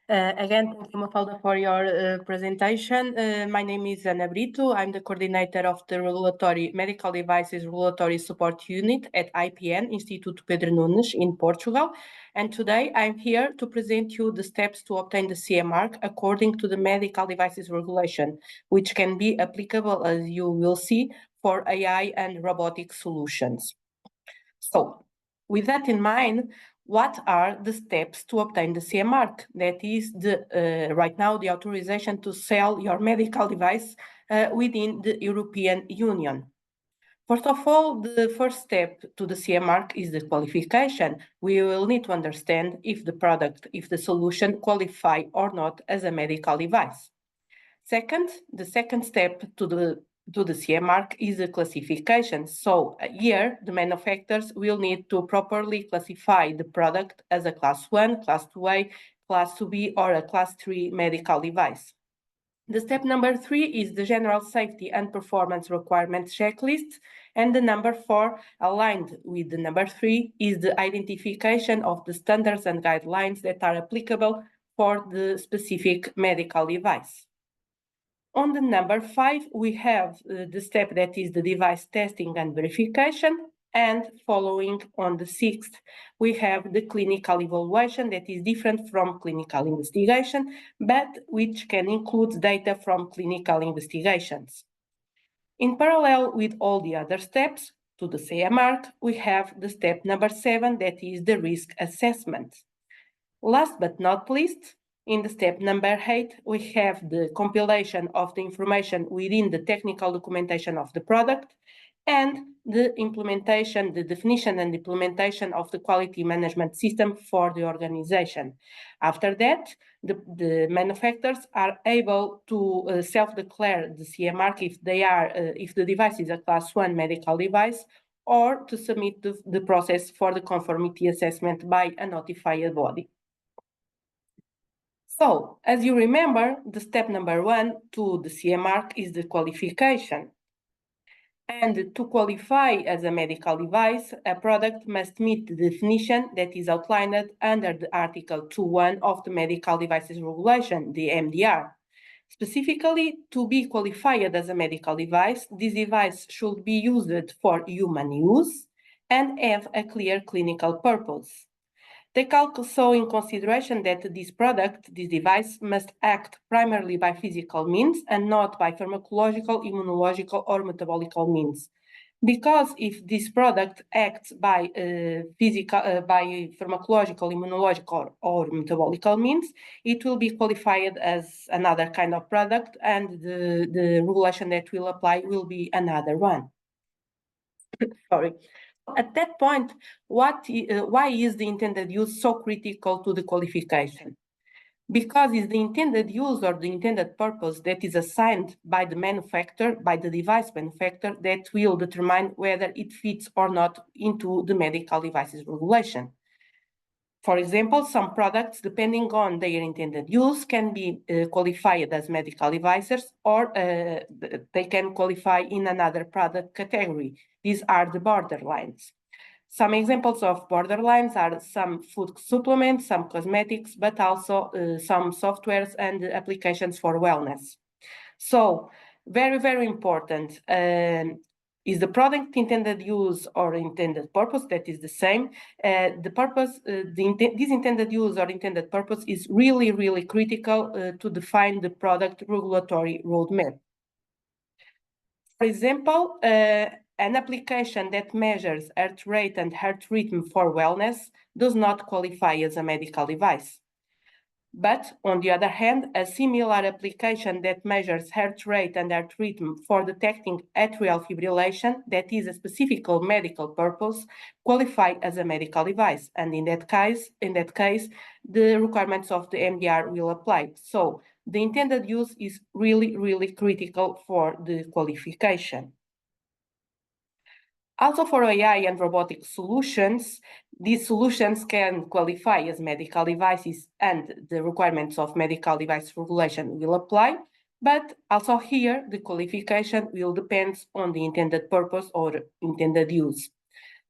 Again, thank you, Mafalda, for your presentation. My name is Brito. I'm the coordinator of the Medical Devices Regulatory Support Unit at IPN, Instituto Pedro Nunes in Portugal. And today I'm here to present you the steps to obtain the CE mark according to the Medical Devices Regulation, which can be applicable, as you will see, for AI and robotic solutions. So, with that in mind, what are the steps to obtain the CE mark? That is right now the authorization to sell your medical device within the European Union. First of all, the first step to the CE mark is the qualification. We will need to understand if the product, if the solution qualify or not as a medical device. Second, the second step to the CE mark is the classification. So here, the manufacturers will need to properly classify the product as a Class 1, Class 2A, Class 2B, or a Class 3 medical device. The step number 3 is the General Safety and Performance Requirements Checklist, and the number 4, aligned with the number 3, is the identification of the standards and guidelines that are applicable for the specific medical device. On the number 5, we have the step that is the device testing and verification, and following on the 6th, we have the clinical evaluation that is different from clinical investigation, but which can include data from clinical investigations. In parallel with all the other steps to the CE mark, we have the step number 7, that is the risk assessment. Last but not least, in the step number 8, we have the compilation of the information within the technical documentation of the product and the implementation, the definition and implementation of the quality management system for the organization. After that, the manufacturers are able to self-declare the CE mark if the device is a Class 1 medical device, or to submit the process for the conformity assessment by a notified body. So, as you remember, the step number 1 to the CE mark is the qualification. And to qualify as a medical device, a product must meet the definition that is outlined under the Article 2.1 of the Medical Devices Regulation, the MDR. Specifically, to be qualified as a medical device, this device should be used for human use and have a clear clinical purpose. Take also in consideration that this device, must act primarily by physical means and not by pharmacological, immunological, or metabolical means. Because if this product acts by pharmacological, immunological, or metabolical means, it will be qualified as another kind of product, and the regulation that will apply will be another one. Sorry. At that point, why is the intended use so critical to the qualification? Because it's the intended use or the intended purpose that is assigned by the manufacturer, by the device manufacturer, that will determine whether it fits or not into the medical devices regulation. For example, some products, depending on their intended use, can be qualified as medical devices, or they can qualify in another product category. These are the borderlines. Some examples of borderlines are some food supplements, some cosmetics, but also some softwares and applications for wellness. So, very, very important. Is the product intended use or intended purpose? That is the same. The purpose, this intended use or intended purpose is really, really critical to define the product regulatory roadmap. For example, an application that measures heart rate and heart rhythm for wellness does not qualify as a medical device. But, on the other hand, a similar application that measures heart rate and heart rhythm for detecting atrial fibrillation, that is a specific medical purpose, qualify as a medical device. And in that case, the requirements of the MDR will apply. So, the intended use is really, really critical for the qualification. Also, for AI and robotic solutions, these solutions can qualify as medical devices, and the requirements of medical device regulation will apply. But also here, the qualification will depend on the intended purpose or intended use.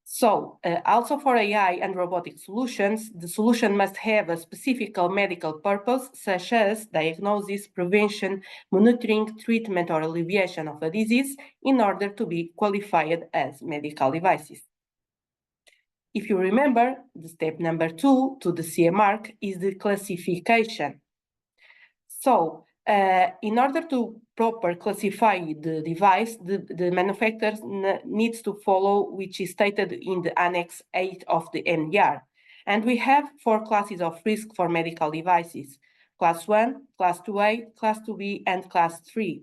So also for AI and robotic solutions, the solution must have a specific medical purpose, such as diagnosis, prevention, monitoring, treatment, or alleviation of a disease, in order to be qualified as medical devices. If you remember, the step number 2 to the CE mark is the classification. So in order to properly classify the device, the manufacturer needs to follow, which is stated in the Annex 8 of the MDR. And we have 4 classes of risk for medical devices: Class 1, Class 2A, Class 2B, and Class 3.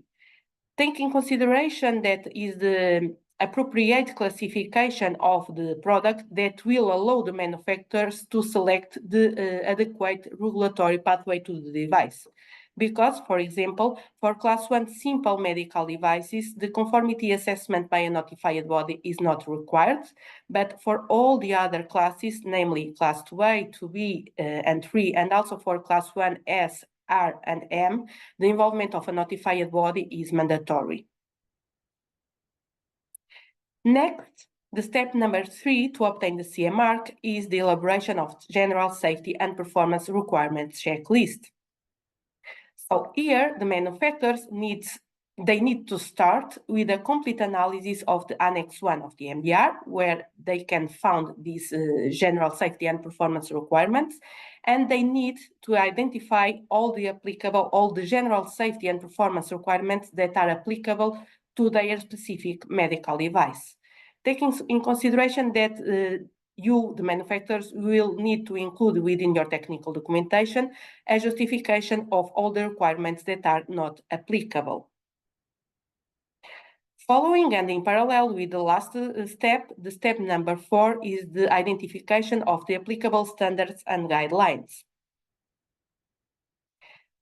Taking consideration that is the appropriate classification of the product that will allow the manufacturers to select the adequate regulatory pathway to the device. Because, for example, for Class 1 simple medical devices, the conformity assessment by a notified body is not required, but for all the other classes, namely Class 2A, 2B, and 3, and also for Class 1S, R, and M, the involvement of a notified body is mandatory. Next, the step number 3 to obtain the CE mark is the elaboration of general safety and performance requirements checklist. So here, the manufacturers need to start with a complete analysis of the Annex 1 of the MDR, where they can find these general safety and performance requirements, and they need to identify all the general safety and performance requirements that are applicable to their specific medical device. Taking in consideration that you, the manufacturers, will need to include within your technical documentation a justification of all the requirements that are not applicable. Following and in parallel with the last step, the step number 4 is the identification of the applicable standards and guidelines.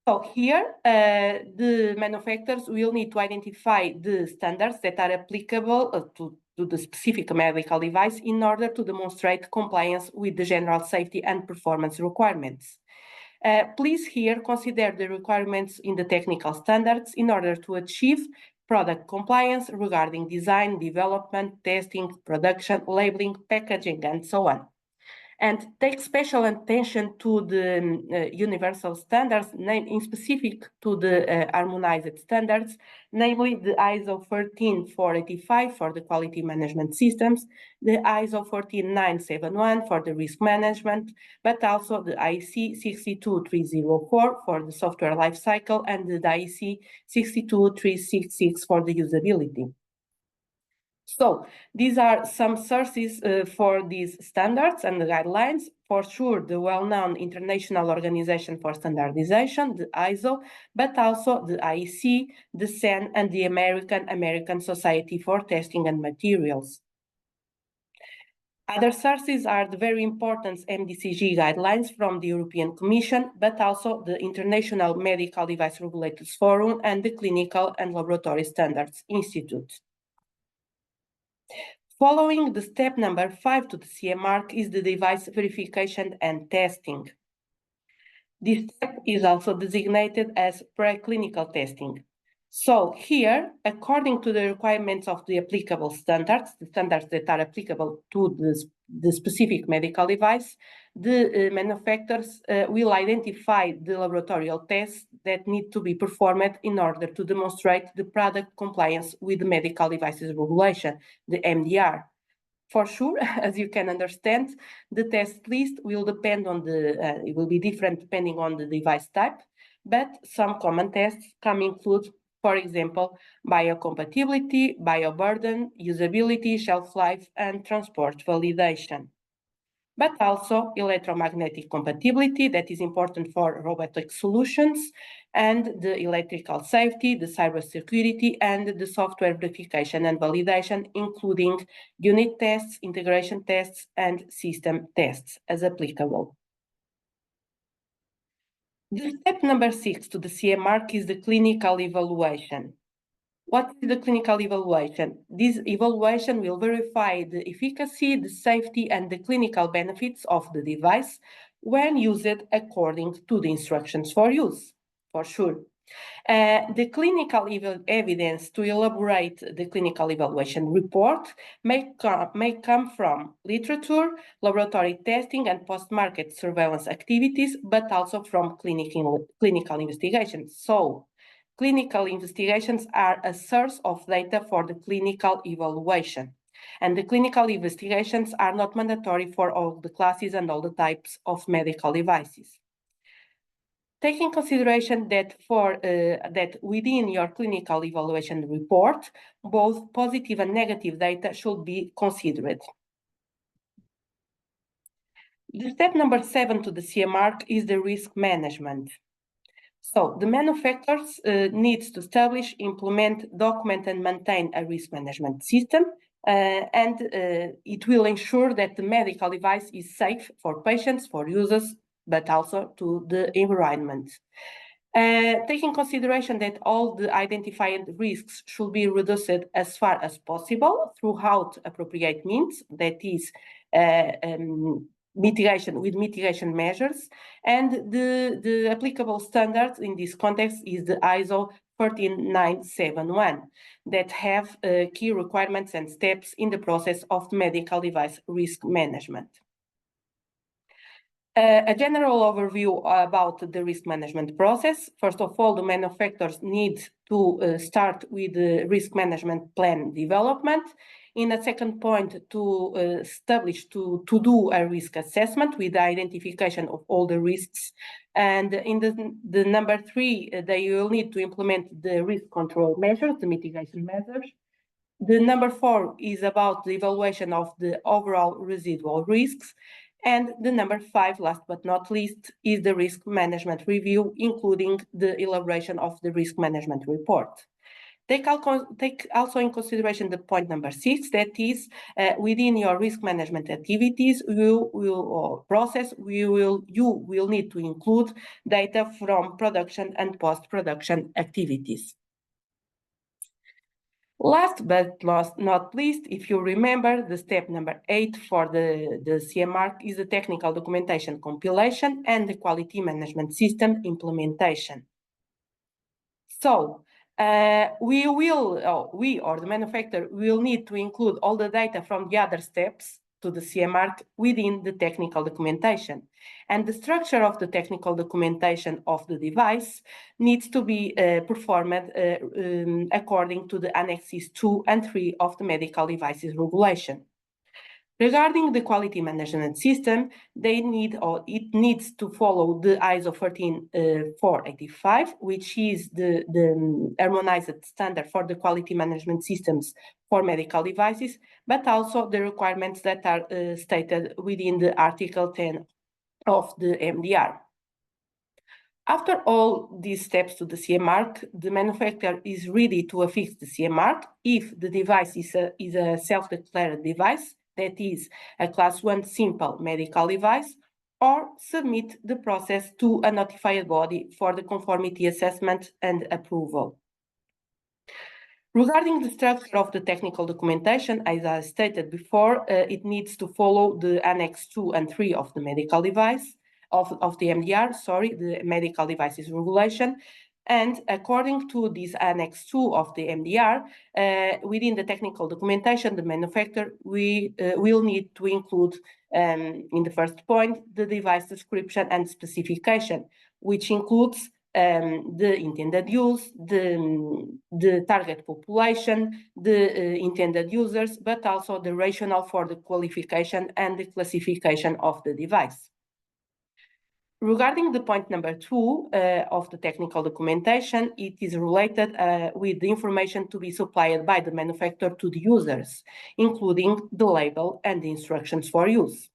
So here, the manufacturers will need to identify the standards that are applicable to the specific medical device in order to demonstrate compliance with the general safety and performance requirements. Please here consider the requirements in the technical standards in order to achieve product compliance regarding design, development, testing, production, labeling, packaging, and so on. And take special attention to the universal standards, in specific to the harmonized standards, namely the ISO 13485 for the quality management systems, the ISO 14971 for the risk management, but also the IEC 62304 for the software lifecycle and the IEC 62366 for the usability. So these are some sources for these standards and the guidelines. For sure, the well-known International Organization for Standardization, the ISO, but also the IEC, the SEN, and the American Society for Testing and Materials. Other sources are the very important MDCG guidelines from the European Commission, but also the International Medical Device Regulators Forum and the Clinical and Laboratory Standards Institute. Following the step number 5 to the CE mark is the device verification and testing. This step is also designated as preclinical testing. So here, according to the requirements of the applicable standards, the standards that are applicable to the specific medical device, the manufacturers will identify the laboratorial tests that need to be performed in order to demonstrate the product compliance with the medical devices regulation, the MDR. For sure, as you can understand, the test list will depend on it will be different depending on the device type, but some common tests can include, for example, biocompatibility, bioburden, usability, shelf life, and transport validation. But also electromagnetic compatibility, that is important for robotic solutions, and the electrical safety, the cybersecurity, and the software verification and validation, including unit tests, integration tests, and system tests as applicable. The step number 6 to the CE mark is the clinical evaluation. What is the clinical evaluation? This evaluation will verify the efficacy, the safety, and the clinical benefits of the device when used according to the instructions for use, for sure. The clinical evidence to elaborate the clinical evaluation report may come from literature, laboratory testing, and post-market surveillance activities, but also from clinical investigations. So, clinical investigations are a source of data for the clinical evaluation. And the clinical investigations are not mandatory for all the classes and all the types of medical devices. Taking consideration that that within your clinical evaluation report, both positive and negative data should be considered. The step number 7 to the CE mark is the risk management. So the manufacturers needs to establish, implement, document, and maintain a risk management system, and it will ensure that the medical device is safe for patients, for users, but also to the environment. Taking consideration that all the identified risks should be reduced as far as possible throughout appropriate means, that is, mitigation measures, and the applicable standard in this context is the ISO 13971 that have key requirements and steps in the process of medical device risk management. A general overview about the risk management process. First of all, the manufacturers need to start with the risk management plan development. In a second point, to establish, to do a risk assessment with the identification of all the risks. And in the number 3, they will need to implement the risk control measures, the mitigation measures. The number 4 is about the evaluation of the overall residual risks. And the number 5, last but not least, is the risk management review, including the elaboration of the risk management report. Take also in consideration the point number 6, that is, within your risk management activities, you will need to include data from production and post-production activities. Last but not least, if you remember, the step number 8 for the CE mark is the technical documentation compilation and the quality management system implementation. So we or the manufacturer will need to include all the data from the other steps to the CE mark within the technical documentation. And the structure of the technical documentation of the device needs to be performed according to the Annexes 2 and 3 of the Medical Devices Regulation. Regarding the quality management system, it needs to follow the ISO 13485, which is the harmonized standard for the quality management systems for medical devices, but also the requirements that are stated within the Article 10 of the MDR. After all these steps to the CE mark, the manufacturer is ready to affix the CE mark if the device is a self-declared device, that is a class 1 simple medical device, or submit the process to a notified body for the conformity assessment and approval. Regarding the structure of the technical documentation, as I stated before, it needs to follow the Annex 2 and 3 of the medical device, of the MDR, the Medical Devices Regulation. And according to this Annex 2 of the MDR, within the technical documentation, the manufacturer will need to include, in the first point, the device description and specification, which includes the intended use, the target population, the intended users, but also the rationale for the qualification and the classification of the device. Regarding the point number 2 of the technical documentation, it is related with the information to be supplied by the manufacturer to the users, including the label and the instructions for use.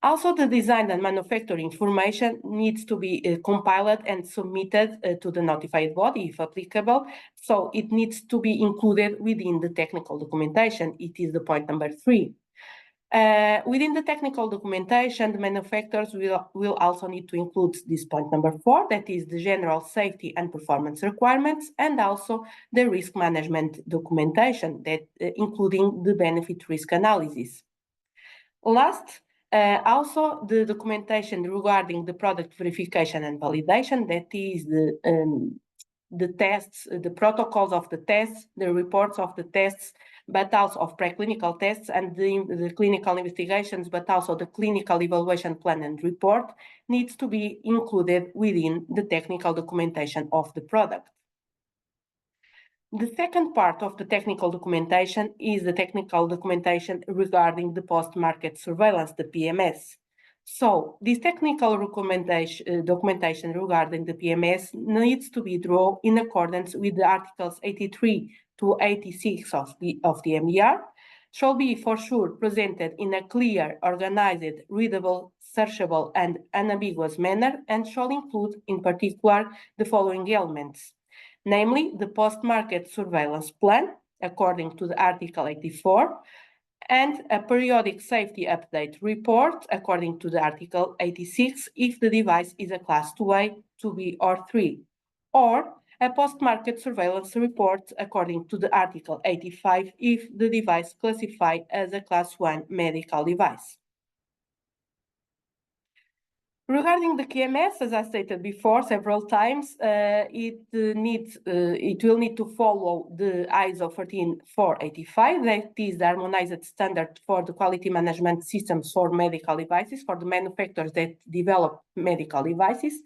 Also, the design and manufacturing information needs to be compiled and submitted to the notified body, if applicable. So it needs to be included within the technical documentation. It is the point number 3. Within the technical documentation, the manufacturers will also need to include this point number 4, that is the general safety and performance requirements, and also the risk management documentation, that including the benefit risk analysis. Last, Also, the documentation regarding the product verification and validation, that is the tests, the protocols of the tests, the reports of the tests, but also of preclinical tests and the clinical investigations, but also the clinical evaluation plan and report needs to be included within the technical documentation of the product. The second part of the technical documentation is the technical documentation regarding the post-market surveillance, the PMS. So this technical documentation regarding the PMS needs to be drawn in accordance with the Articles 83 to 86 of the MDR, shall be for sure presented in a clear, organized, readable, searchable, and unambiguous manner, and shall include, in particular, the following elements. Namely, the post-market surveillance plan, according to the Article 84, and a periodic safety update report, according to the Article 86, if the device is a Class 2A, 2B, or 3, or a post-market surveillance report, according to the Article 85, if the device classified as a Class 1 medical device. Regarding the QMS, as I stated before several times, it will need to follow the ISO 13485, that is the harmonized standard for the quality management systems for medical devices, for the manufacturers that develop medical devices.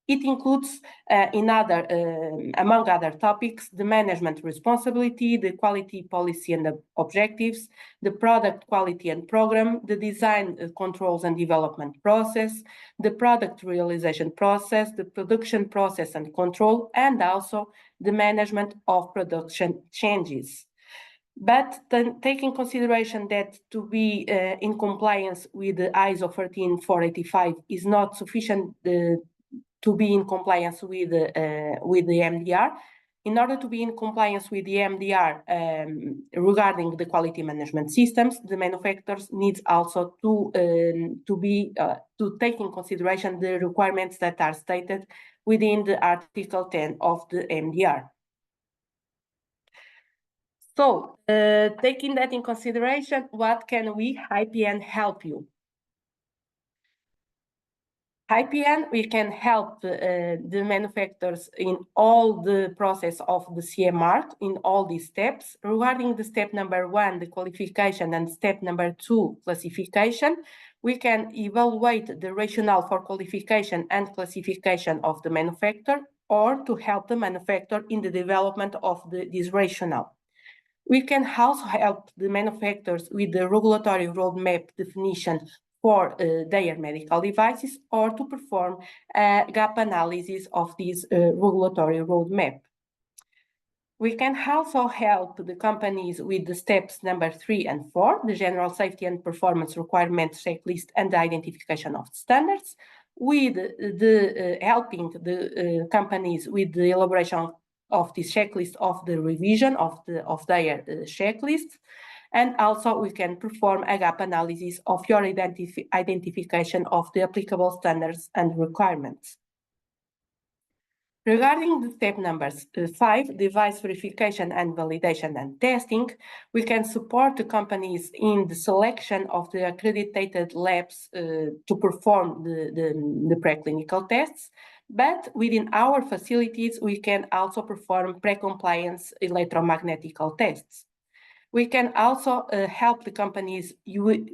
It includes, among other topics, the management responsibility, the quality policy and the objectives, the product quality and program, the design controls and development process, the product realization process, the production process and control, and also the management of production changes. But then taking consideration that to be in compliance with the ISO 13485 is not sufficient to be in compliance with the MDR. In order to be in compliance with the MDR regarding the quality management systems, the manufacturers need also to take in consideration the requirements that are stated within the Article 10 of the MDR. So, taking that in consideration, what can we, IPN, help you? IPN, we can help the manufacturers in all the process of the CE mark, in all these steps. Regarding the step number 1, the qualification, and step number 2, classification, we can evaluate the rationale for qualification and classification of the manufacturer, or to help the manufacturer in the development of this rationale. We can also help the manufacturers with the regulatory roadmap definition for their medical devices, or to perform a gap analysis of this regulatory roadmap. We can also help the companies with the steps number 3 and 4, the general safety and performance requirements checklist and the identification of standards, with helping the companies with the elaboration of this checklist, of the revision of their checklist. And also we can perform a gap analysis of your identification of the applicable standards and requirements. Regarding the step numbers 5, device verification and validation and testing, we can support the companies in the selection of the accredited labs to perform the preclinical tests. But within our facilities, we can also perform pre-compliance electromagnetical tests. We can also help the companies with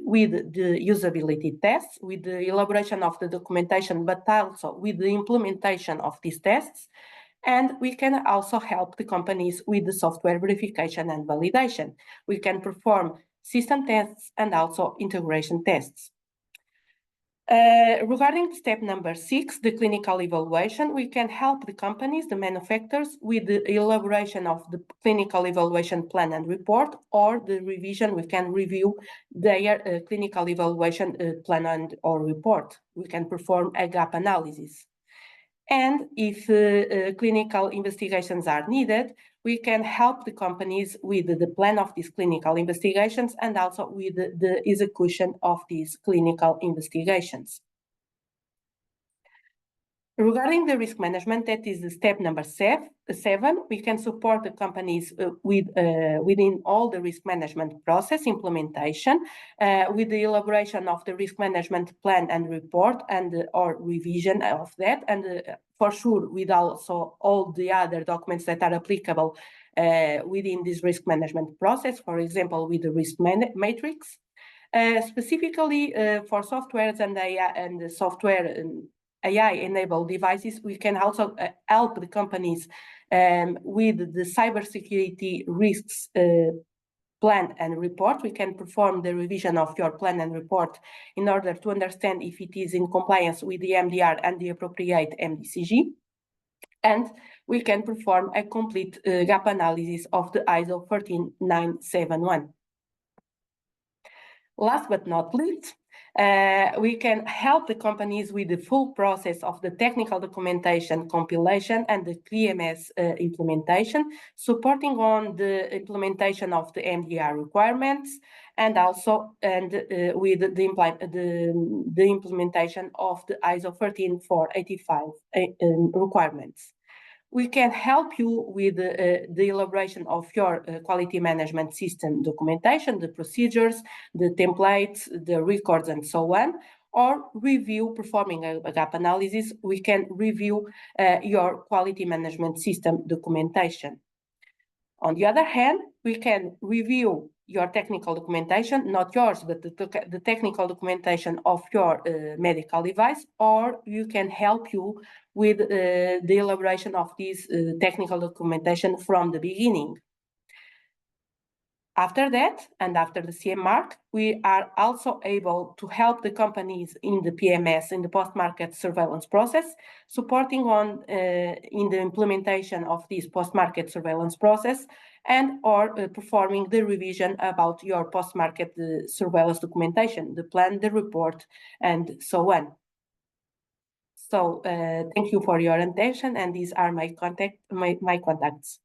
the usability tests, with the elaboration of the documentation, but also with the implementation of these tests. And we can also help the companies with the software verification and validation. We can perform system tests and also integration tests. Regarding step number 6, the clinical evaluation, we can help the companies, the manufacturers, with the elaboration of the clinical evaluation plan and report, or the revision. We can review their clinical evaluation plan and or report. We can perform a gap analysis. And if clinical investigations are needed, we can help the companies with the plan of these clinical investigations and also with the execution of these clinical investigations. Regarding the risk management, that is the step number 7. We can support the companies within all the risk management process implementation, with the elaboration of the risk management plan and report and or revision of that, and for sure with also all the other documents that are applicable within this risk management process, for example, with the risk matrix. Specifically for softwares and AI and software AI-enabled devices, we can also help the companies with the cybersecurity risks plan and report. We can perform the revision of your plan and report in order to understand if it is in compliance with the MDR and the appropriate MDCG. And we can perform a complete gap analysis of the ISO 13971. Last but not least, we can help the companies with the full process of the technical documentation compilation and the PMS implementation, supporting on the implementation of the MDR requirements, and also with the implementation of the ISO 13485 requirements. We can help you with the elaboration of your quality management system documentation, the procedures, the templates, the records, and so on, or performing a gap analysis. We can review your quality management system documentation. On the other hand, we can review your technical documentation, not yours, but the technical documentation of your medical device, or we can help you with the elaboration of this technical documentation from the beginning. After that, and after the CE mark, we are also able to help the companies in the PMS, in the post-market surveillance process, supporting on in the implementation of this post-market surveillance process, and or performing the revision about your post-market surveillance documentation, the plan, the report, and so on. So thank you for your attention, and these are my contacts.